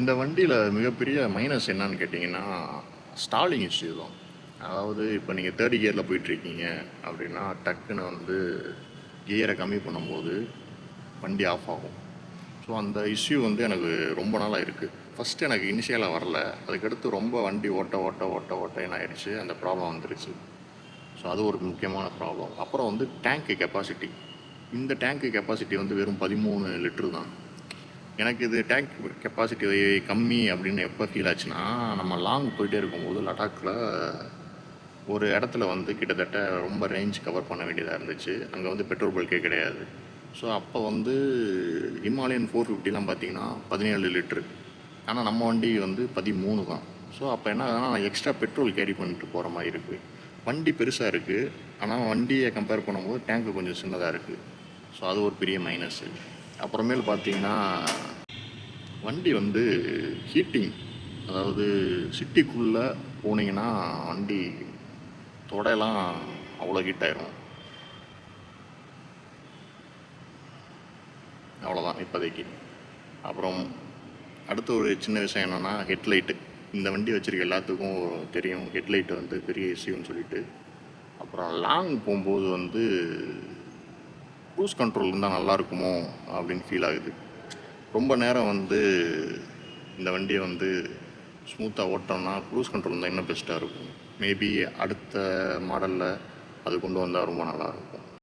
இந்த வண்டியில் மிகப்பெரிய மைனஸ் என்னன்னு கேட்டிங்கன்னா, ஸ்டாலிங் இஷ்யூ தான். அதாவது இப்போ நீங்கள் தேர்ட் கியரில் போயிட்டுருக்கீங்க அப்படின்னா, டக்குன்னு வந்து கியரை கம்மி பண்ணும்போது வண்டி ஆஃப் ஆகும். ஸோ அந்த இஷ்யூ வந்து எனக்கு ரொம்ப நாளாக இருக்குது. ஃபஸ்ட்டு எனக்கு இனிஷியலாக வரல. அதுக்கடுத்து ரொம்ப வண்டி ஓட்ட ஓட்ட ஓட்ட ஓட்ட என்ன ஆயிடுச்சு, அந்த ப்ராப்ளம் வந்துருச்சு. ஸோ அது ஒரு முக்கியமான ப்ராப்ளம். அப்புறம் வந்து டேங்க்கு கெப்பாசிட்டி. இந்த டேங்க்கு கெப்பாசிட்டி வந்து வெறும் 13 லிட்டரு தான். எனக்கு இது டேங்க் கெப்பாசிட்டி கம்மி அப்படின்னு எப்போ ஃபீல் ஆச்சுன்னா, நம்ம லாங் போயிட்டே இருக்கும்போது லடாக்கில் ஒரு இடத்துல வந்து கிட்டத்தட்ட ரொம்ப ரேஞ்ச் கவர் பண்ண வேண்டியதாக இருந்துச்சு. அங்கே வந்து பெட்ரோல் பல்கே கிடையாது. ஸோ அப்போ வந்து ஹிமாலயன் 450லாம் பார்த்தீங்கன்னா 17 லிட்ரு. ஆனால் நம்ம வண்டி வந்து 13 தான். ஸோ அப்போ என்ன ஆகுதுன்னா, நான் எக்ஸ்ட்ரா பெட்ரோல் கேரி பண்ணிட்டு போகிற மாதிரி இருக்குது. வண்டி பெருசாக இருக்குது, ஆனால் வண்டியை கம்பேர் பண்ணும்போது டேங்க்கு கொஞ்சம் சின்னதாக இருக்குது. ஸோ அது ஒரு பெரிய மைனஸ்ஸு. அப்புறமேல் பார்த்தீங்கன்னா, வண்டி வந்து ஹீட்டிங். அதாவது சிட்டிக்குள்ளே போனீங்கன்னா வண்டி தொடையெல்லாம் அவ்வளோ ஹீட் ஆயிரும். அவ்வளோதான் இப்போதைக்கு. அப்புறம் அடுத்த ஒரு சின்ன விஷயம் என்னென்னா, ஹெட்லைட்டு. இந்த வண்டி வச்சுருக்க எல்லாத்துக்கும் தெரியும், ஹெட்லைட்டு வந்து பெரிய இஷ்யூன்னு சொல்லிட்டு. அப்புறம் லாங் போகும்போது வந்து க்ரூஸ் கண்ட்ரோல் இருந்தால் நல்லாயிருக்குமோ அப்படின்னு ஃபீல் ஆகுது. ரொம்ப நேரம் வந்து இந்த வண்டியை வந்து ஸ்மூத்தாக ஓட்டோம்னா க்ரூஸ் கண்ட்ரோல் தான் இன்னும் பெஸ்ட்டாக இருக்கும். மேபி அடுத்த மாடலில் அது கொண்டு வந்தால் ரொம்ப நல்லாயிருக்கும்.